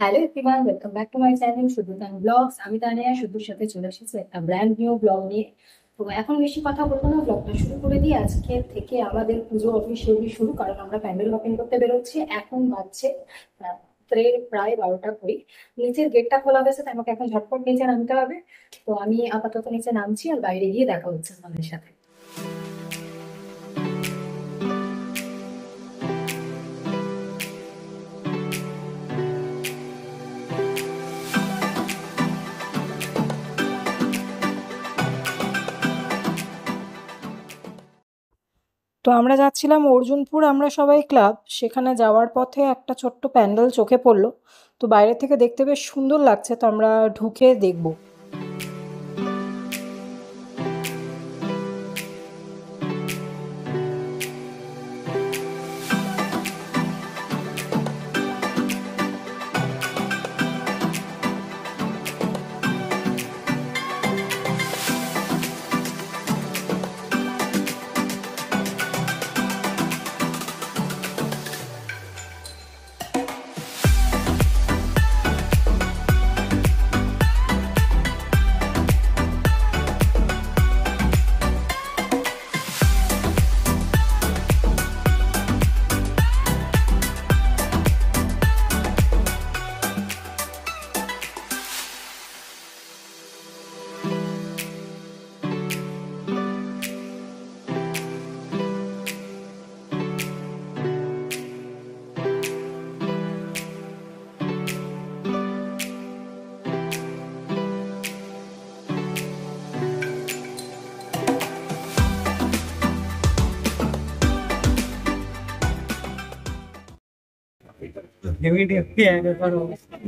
Hello everyone, welcome back to my channel Shuddhatan blogs. আমি তানিয়া শুদ্ধর সাথে চলে এসেছি একটা ব্র্যান্ড নিউ ব্লগ নিয়ে। তো এখন বেশি কথা বলবো না, ব্লগটা শুরু করে দিই। আজকে থেকে আমাদের পুজো অফিসিয়ালি শুরু, কারণ আমরা প্যান্ডেল ওপেন করতে বেরোচ্ছি। এখন বাজছে রাত্রে প্রায় 12টা 20। নিচের গেটটা খোলা হয়েছে, তাই আমাকে এখন ঝটপট নিচে নামতে হবে। তো আমি আপাতত নিচে নামছি, আর বাইরে গিয়ে দেখা হচ্ছে তোমাদের সাথে। তো আমরা যাচ্ছিলাম অর্জুনপুর, আমরা সবাই ক্লাব। সেখানে যাওয়ার পথে একটা ছোট্ট প্যান্ডেল চোখে পড়লো। তো বাইরে থেকে দেখতে বেশ সুন্দর লাগছে, তো আমরা ঢুকে দেখবো।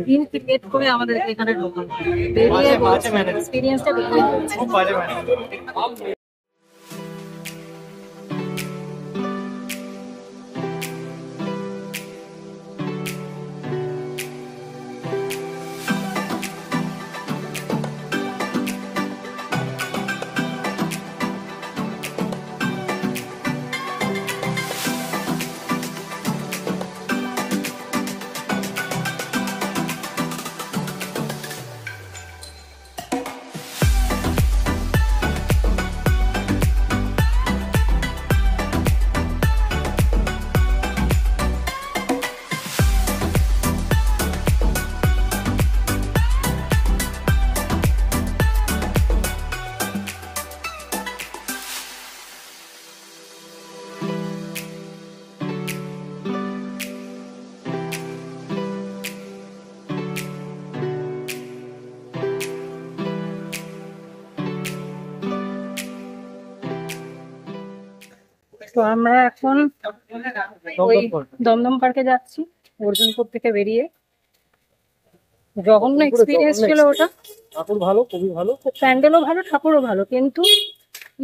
দিন ক্রিয়েট করে আমাদের এখানে ঢোকানো, বেরিয়ে এক্সপিরিয়েন্সটা খুব বাজে। তো আমরা এখন ওই দমদম পার্কে যাচ্ছি, অর্জুনপুর থেকে বেরিয়ে। জঘন্য এক্সপিরিয়েন্স ছিল ওটা। ঠাকুর ভালো, খুবই ভালো, প্যান্ডেলও ভালো, ঠাকুরও ভালো, কিন্তু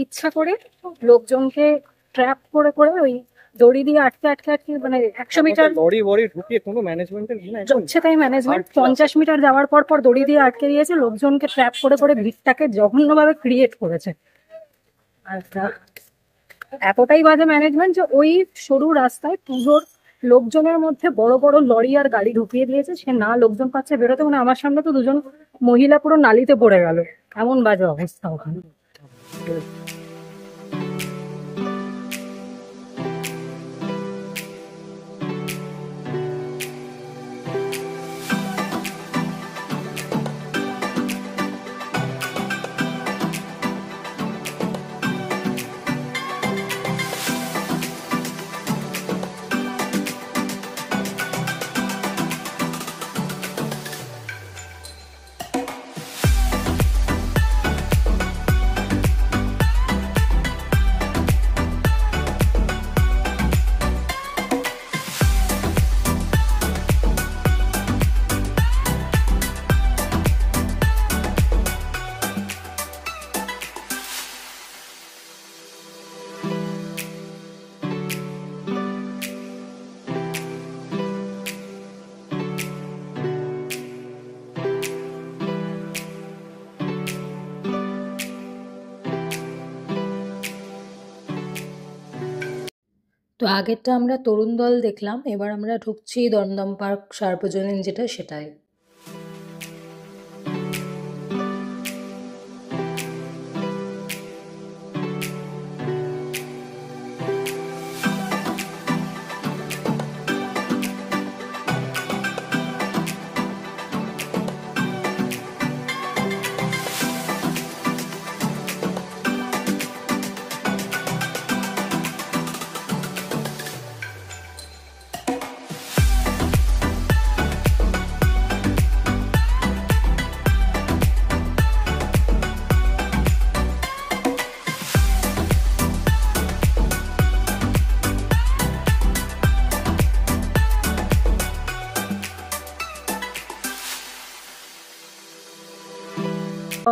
ইচ্ছা করে লোকজনকে ট্র্যাপ করে করে ওই দড়ি দিয়ে আটকে আটকে আটকে, মানে 100 মিটার লরি বড়ি ঢুকিয়ে কোনো ম্যানেজমেন্টের হচ্ছে তাই ম্যানেজমেন্ট 50 মিটার যাওয়ার পর পর দড়ি দিয়ে আটকে দিয়েছে, লোকজনকে ট্র্যাপ করে করে ভিড়টাকে জঘন্যভাবে ক্রিয়েট করেছে। আচ্ছা, এতটাই বাজে ম্যানেজমেন্ট যে ওই সরু রাস্তায় পুজোর লোকজনের মধ্যে বড় বড় লরি আর গাড়ি ঢুকিয়ে দিয়েছে। সে না লোকজন পাচ্ছে বেরোতে, মানে আমার সামনে তো দুজন মহিলা পুরো নালিতে পড়ে গেল, এমন বাজে অবস্থা ওখানে। তো আগেরটা আমরা তরুণ দল দেখলাম, এবার আমরা ঢুকছি দমদম পার্ক সার্বজনীন, যেটা সেটাই।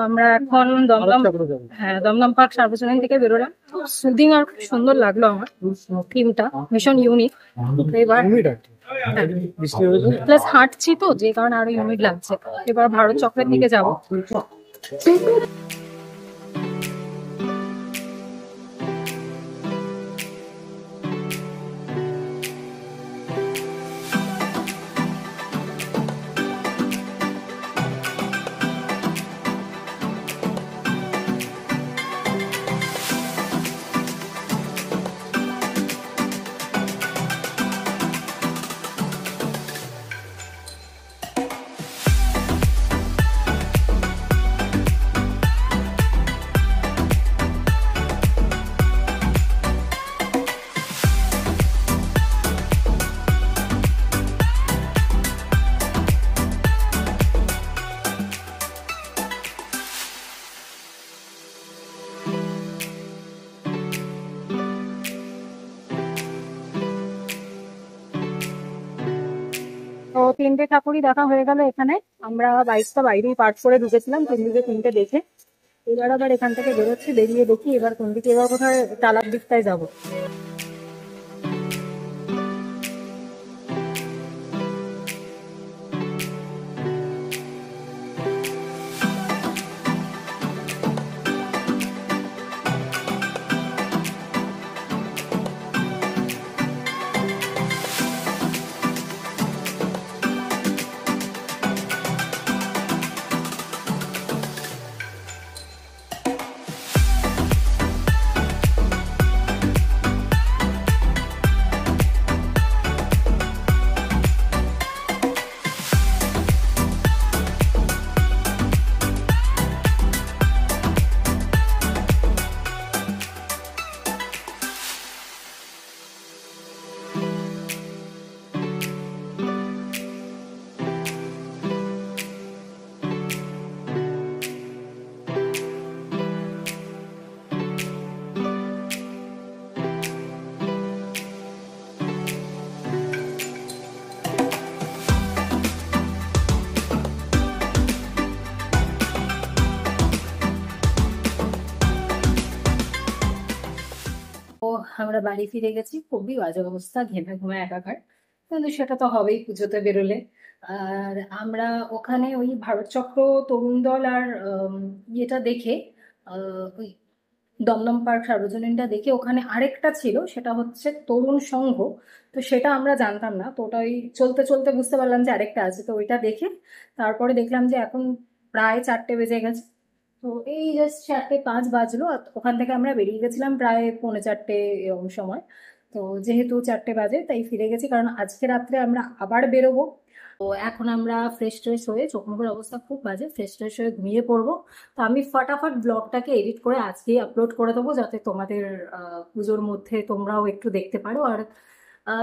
আমরা এখন দমদম, হ্যাঁ দমদম পার্ক সার্বজনীন থেকে বেরোলাম। খুব সুদিং আর খুব সুন্দর লাগলো আমার থিমটা, ভীষণ ইউনিক। এবার প্লাস হাঁটছি তো, যে কারণে আরো ইউনিক লাগছে। এবার ভারত চক্রের দিকে যাবো। তো তিনটে ঠাকুরই দেখা হয়ে গেল এখানে। আমরা বাইকটা বাইরেই পার্ক করে ঢুকেছিলাম তিনটে দেখে। এবার আবার এখান থেকে বেরোচ্ছি, বেরিয়ে দেখি এবার কোন দিকে, এবার কোথায় টালার দিকটায় যাবো। ও আমরা বাড়ি ফিরে গেছি, খুবই বাজে অবস্থা, ঘেমে ঘুমে একাকার। কিন্তু সেটা তো হবেই পুজোতে বেরোলে। আর আমরা ওখানে ওই ভারত চক্র, তরুণ দল আর ইয়েটা দেখে, ওই দমদম পার্ক সার্বজনীনটা দেখে, ওখানে আরেকটা ছিল সেটা হচ্ছে তরুণ সংঘ। তো সেটা আমরা জানতাম না, তো ওটা ওই চলতে চলতে বুঝতে পারলাম যে আরেকটা আছে। তো ওইটা দেখে তারপরে দেখলাম যে এখন প্রায় 4টে বেজে গেছে। তো এই জাস্ট 4টে 5 বাজলো, আর ওখান থেকে আমরা বেরিয়ে গেছিলাম প্রায় 4:45 এরকম সময়। তো যেহেতু 4টে বাজে তাই ফিরে গেছি, কারণ আজকে রাত্রে আমরা আবার বেরোবো। তো এখন আমরা ফ্রেশ ট্রেশ হয়ে, চোখ মুখের অবস্থা খুব বাজে, ফ্রেশ ট্রেশ হয়ে ঘুমিয়ে পড়বো। তো আমি ফটাফট ব্লগটাকে এডিট করে আজকেই আপলোড করে দেবো, যাতে তোমাদের পুজোর মধ্যে তোমরাও একটু দেখতে পারো। আর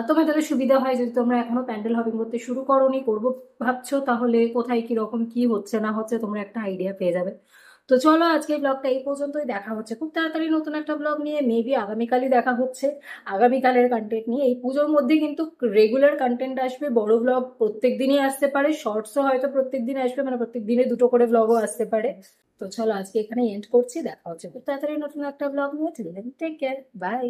তোমাদের সুবিধা হয়, যদি তোমরা এখনো প্যান্ডেল হপিং করতে শুরু করোনি, করবো ভাবছো, তাহলে কোথায় কিরকম কি হচ্ছে না হচ্ছে তোমরা একটা আইডিয়া পেয়ে যাবে। তো চলো আজকের ব্লগটা এই পর্যন্তই, দেখা হচ্ছে খুব তাড়াতাড়ি নতুন একটা ব্লগ নিয়ে। মেবি আগামীকালই দেখা হচ্ছে, আগামীকালের কন্টেন্ট নিয়ে। এই পুজোর মধ্যে কিন্তু রেগুলার কন্টেন্ট আসবে, বড় ব্লগ প্রত্যেক দিনই আসতে পারে, শর্টসও হয়তো প্রত্যেক দিন আসবে, মানে প্রত্যেক দিনে 2টো করে ব্লগও আসতে পারে। তো চলো আজকে এখানে এন্ড করছি, দেখা হচ্ছে খুব তাড়াতাড়ি নতুন একটা ব্লগ নিয়ে। Take care, by.